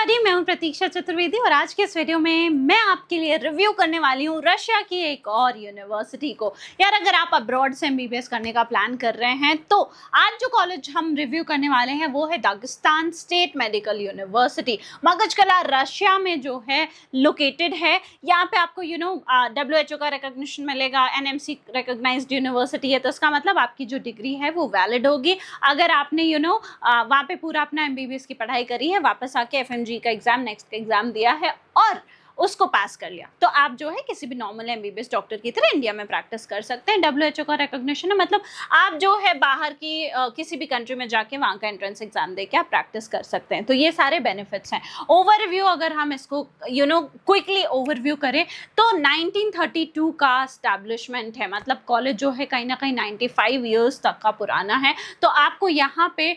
Everybody, मैं हूं प्रतीक्षा चतुर्वेदी और आज के इस वीडियो में मैं आपके लिए रिव्यू करने वाली हूं रशिया की एक और यूनिवर्सिटी को। यार अगर आप अब्रॉड से एमबीबीएस करने का प्लान कर रहे हैं तो आज जो कॉलेज हम रिव्यू करने वाले हैं वो है Dagestan state medical university. Makhachkala Russia में जो है लोकेटेड है। यहाँ पे आपको WHO का रिकॉग्निशन मिलेगा, NMC रिकॉग्नाइज्ड यूनिवर्सिटी है, तो इसका मतलब आपकी जो डिग्री है वो वैलिड होगी। अगर आपने वहाँ पे पूरा अपना एमबीबीएस की पढ़ाई करी है, वापस आके एफएमजी का एग्जाम नेक्स्ट का एग्जाम दिया है और उसको पास कर लिया, तो आप जो है किसी भी नॉर्मल एमबीबीएस डॉक्टर की तरह इंडिया में प्रैक्टिस कर सकते हैं। WHO का रिकॉग्निशन है, मतलब आप जो है बाहर की किसी भी कंट्री में जाके वहाँ का एंट्रेंस एग्जाम देके आप प्रैक्टिस कर सकते हैं। तो ये सारे बेनिफिट्स हैं। ओवरव्यू अगर हम इसको क्विकली ओवरव्यू करें तो 1932 का एस्टैब्लिशमेंट है, मतलब कॉलेज जो है कहीं ना कहीं 95 ईयर्स तक का पुराना है। तो आपको यहाँ पे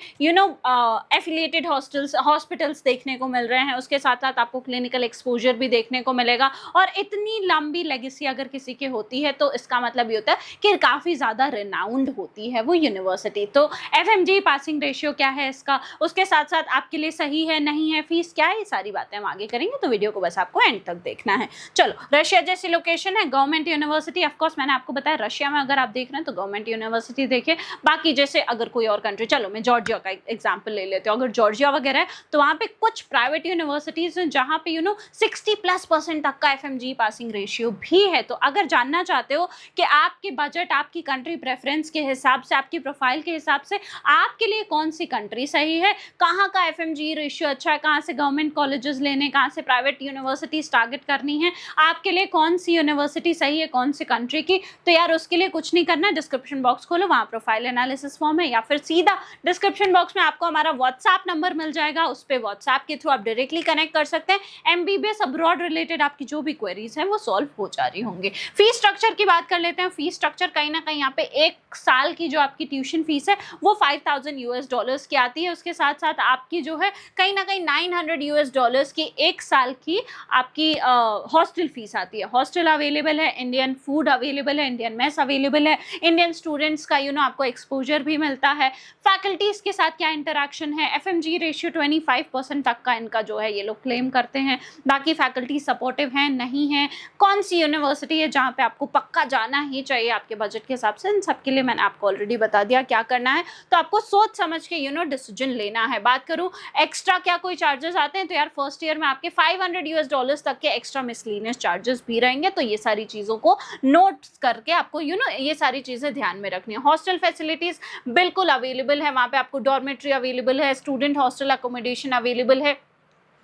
एफिलिएटेड हॉस्पिटल्स देखने को मिल रहे हैं, उसके साथ साथ आपको क्लिनिकल एक्सपोजर भी देखने को मिलेगा। और इतनी लंबी लेगेसी अगर किसी की होती है तो इसका मतलब ये होता है कि काफ़ी ज़्यादा रिनाउंड होती है वो यूनिवर्सिटी। तो एफएमजी पासिंग रेशियो क्या है इसका, उसके साथ साथ आपके लिए सही है नहीं है, फीस क्या है, ये सारी बातें हम आगे करेंगे। तो वीडियो को बस आपको एंड तक देखना है। चलो, रशिया जैसी लोकेशन है, गवर्नमेंट यूनिवर्सिटी, ऑफकोर्स मैंने आपको बताया रशिया में अगर आप देख रहे हैं तो गवर्नमेंट यूनिवर्सिटी देखिए। बाकी जैसे अगर कोई और कंट्री, चलो मैं जॉर्जिया का एग्जाम्पल ले लेते हो, अगर जॉर्जिया वगैरह है तो वहाँ पे कुछ प्राइवेट यूनिवर्सिटीज हैं जहाँ पे 60+ % तक का एफएमजी पासिंग रेशियो भी है। तो अगर जानना चाहते हो कि आपके बजट, आपकी कंट्री प्रेफरेंस के हिसाब से, आपकी प्रोफाइल के हिसाब से आपके लिए कौन सी कंट्री सही है, कहाँ का एफएमजी रेशियो अच्छा है, कहाँ से गवर्नमेंट कॉलेजेस लेने, कहाँ से प्राइवेट यूनिवर्सिटीज टारगेट करनी है, आपके लिए कौन सी यूनिवर्सिटी सही है कौन सी कंट्री की, तो यार उसके लिए कुछ नहीं करना है, डिस्क्रिप्शन बॉक्स खोलो, वहाँ प्रोफाइल एनालिसिस फॉर्म है, या फिर सीधा डिस्क्रिप्शन बॉक्स में आपको हमारा व्हाट्सएप नंबर मिल जाएगा, उस पर व्हाट्सएप के थ्रू आप डायरेक्टली कनेक्ट कर सकते हैं। एमबीबीएस अब्रॉड रिलेटेड आपकी जो भी क्वेरीज हैं वो सॉल्व हो जा रही होंगी। फीस स्ट्रक्चर की बात कर लेते हैं। फीस स्ट्रक्चर कहीं ना कहीं यहाँ पे एक साल की जो आपकी ट्यूशन फीस है वो $5000 की आती है। उसके साथ साथ आपकी जो है कहीं ना कहीं $900 की एक साल की आपकी हॉस्टल फीस आती है। हॉस्टल अवेलेबल है, इंडियन फूड अवेलेबल है, इंडियन मेस अवेलेबल है, इंडियन स्टूडेंट्स का आपको एक्सपोजर भी मिलता है। फैकल्टीज के साथ क्या इंटरेक्शन है, एफएमजी रेशियो 25% तक का इनका जो है ये लोग क्लेम करते हैं। बाकी फैकल्टी सपोर्टिव हैं नहीं है, कौन सी यूनिवर्सिटी है जहाँ पे आपको पक्का जाना ही चाहिए आपके बजट के हिसाब से, इन सब के लिए मैंने आपको ऑलरेडी बता दिया क्या करना है। तो आपको सोच समझ के डिसीजन लेना है। बात करूँ एक्स्ट्रा क्या कोई चार्जेस आते हैं, तो यार फर्स्ट ईयर में आपके $500 तक के एक्स्ट्रा मिसलेनियस चार्जेस भी रहेंगे। तो ये सारी चीज़ों को नोट करके आपको ये सारी चीज़ें ध्यान में रखनी है। हॉस्टल फैसिलिटीज़ बिल्कुल अवेलेबल है, वहाँ पे आपको डॉर्मेट्री अवेलेबल है, स्टूडेंट हॉस्टल अकोमोडेशन अवेलेबल है,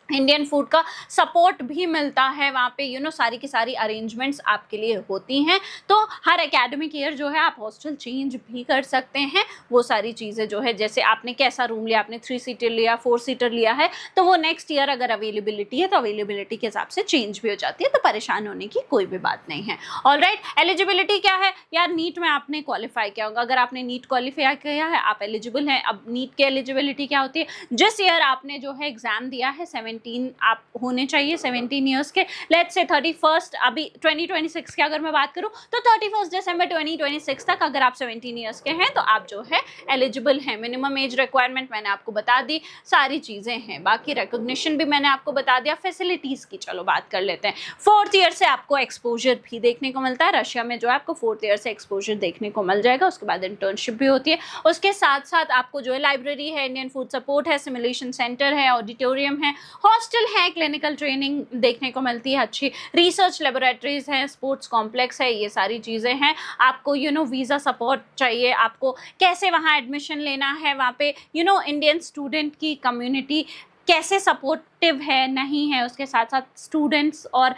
इंडियन फूड का सपोर्ट भी मिलता है वहाँ पे, सारी की सारी अरेंजमेंट्स आपके लिए होती हैं। तो हर एकेडमिक ईयर जो है आप हॉस्टल चेंज भी कर सकते हैं। वो सारी चीज़ें जो है, जैसे आपने कैसा रूम लिया, आपने 3 सीटर लिया, 4 सीटर लिया है, तो वो नेक्स्ट ईयर अगर अवेलेबिलिटी है तो अवेलेबिलिटी के हिसाब से चेंज भी हो जाती है। तो परेशान होने की कोई भी बात नहीं है। ऑलराइट, एलिजिबिलिटी क्या है यार, नीट में आपने क्वालिफाई किया होगा। अगर आपने नीट क्वालिफाई किया है आप एलिजिबल हैं। अब नीट की एलिजिबिलिटी क्या होती है, जिस ईयर आपने जो है एग्जाम दिया है 17 आप होने चाहिए, 17 ईयर्स के। लेट्स से 31 अभी 2026 की अगर मैं बात करूं तो 31 दिसंबर 2026 तक अगर आप 17 ईयर्स के हैं तो आप जो है एलिजिबल हैं। मिनिमम एज रिक्वायरमेंट मैंने आपको बता दी, सारी चीज़ें हैं। बाकी रिकॉग्निशन भी मैंने आपको बता दिया। फैसिलिटीज़ की चलो बात कर लेते हैं। 4th ईयर से आपको एक्सपोजर भी देखने को मिलता है। रशिया में जो है आपको 4th ईयर से एक्सपोजर देखने को मिल जाएगा। उसके बाद इंटर्नशिप भी होती है। उसके साथ साथ आपको जो है लाइब्रेरी है, इंडियन फूड सपोर्ट है, सिमुलेशन सेंटर है, ऑडिटोरियम है, हॉस्टल है, क्लिनिकल ट्रेनिंग देखने को मिलती है, अच्छी रिसर्च लेबोरेटरीज हैं, स्पोर्ट्स कॉम्प्लेक्स है, ये सारी चीज़ें हैं। आपको वीज़ा सपोर्ट चाहिए, आपको कैसे वहाँ एडमिशन लेना है, वहाँ पे इंडियन स्टूडेंट की कम्युनिटी कैसे सपोर्टिव है नहीं है, उसके साथ साथ स्टूडेंट्स और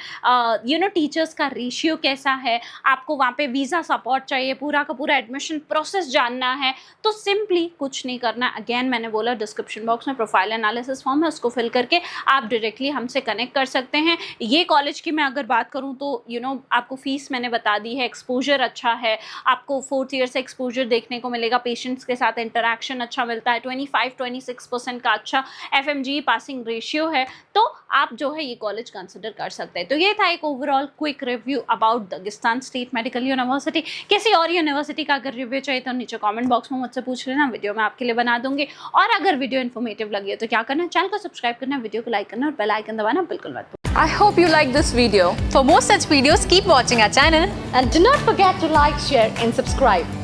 टीचर्स का रेशियो कैसा है, आपको वहाँ पे वीज़ा सपोर्ट चाहिए, पूरा का पूरा एडमिशन प्रोसेस जानना है, तो सिंपली कुछ नहीं करना। अगेन मैंने बोला डिस्क्रिप्शन बॉक्स में प्रोफाइल एनालिसिस फॉर्म है, उसको फिल करके आप डायरेक्टली हमसे कनेक्ट कर सकते हैं। ये कॉलेज की मैं अगर बात करूँ तो आपको फीस मैंने बता दी है, एक्सपोजर अच्छा है, आपको 4th ईयर से एक्सपोजर देखने को मिलेगा, पेशेंट्स के साथ इंटरेक्शन अच्छा मिलता है, 25-26% का अच्छा एफएमजी पासिंग रेशियो है तो आप जो है ये कॉलेज कंसिडर कर सकते हैं। तो ये था एक overall quick review about Dagestan state medical university. किसी और यूनिवर्सिटी का अगर रिव्यू चाहिए तो नीचे कमेंट बॉक्स में मुझसे पूछ लेना, वीडियो मैं आपके लिए बना दूंगी। और अगर वीडियो इन्फॉर्मेटिव लगी है तो क्या करना है, चैनल को सब्सक्राइब करना, वीडियो को लाइक करना और बेल आइकन दबाना बिल्कुल मत भूलना। I hope you like this video. For more such videos, keep watching our channel. And do not forget to like, share and subscribe.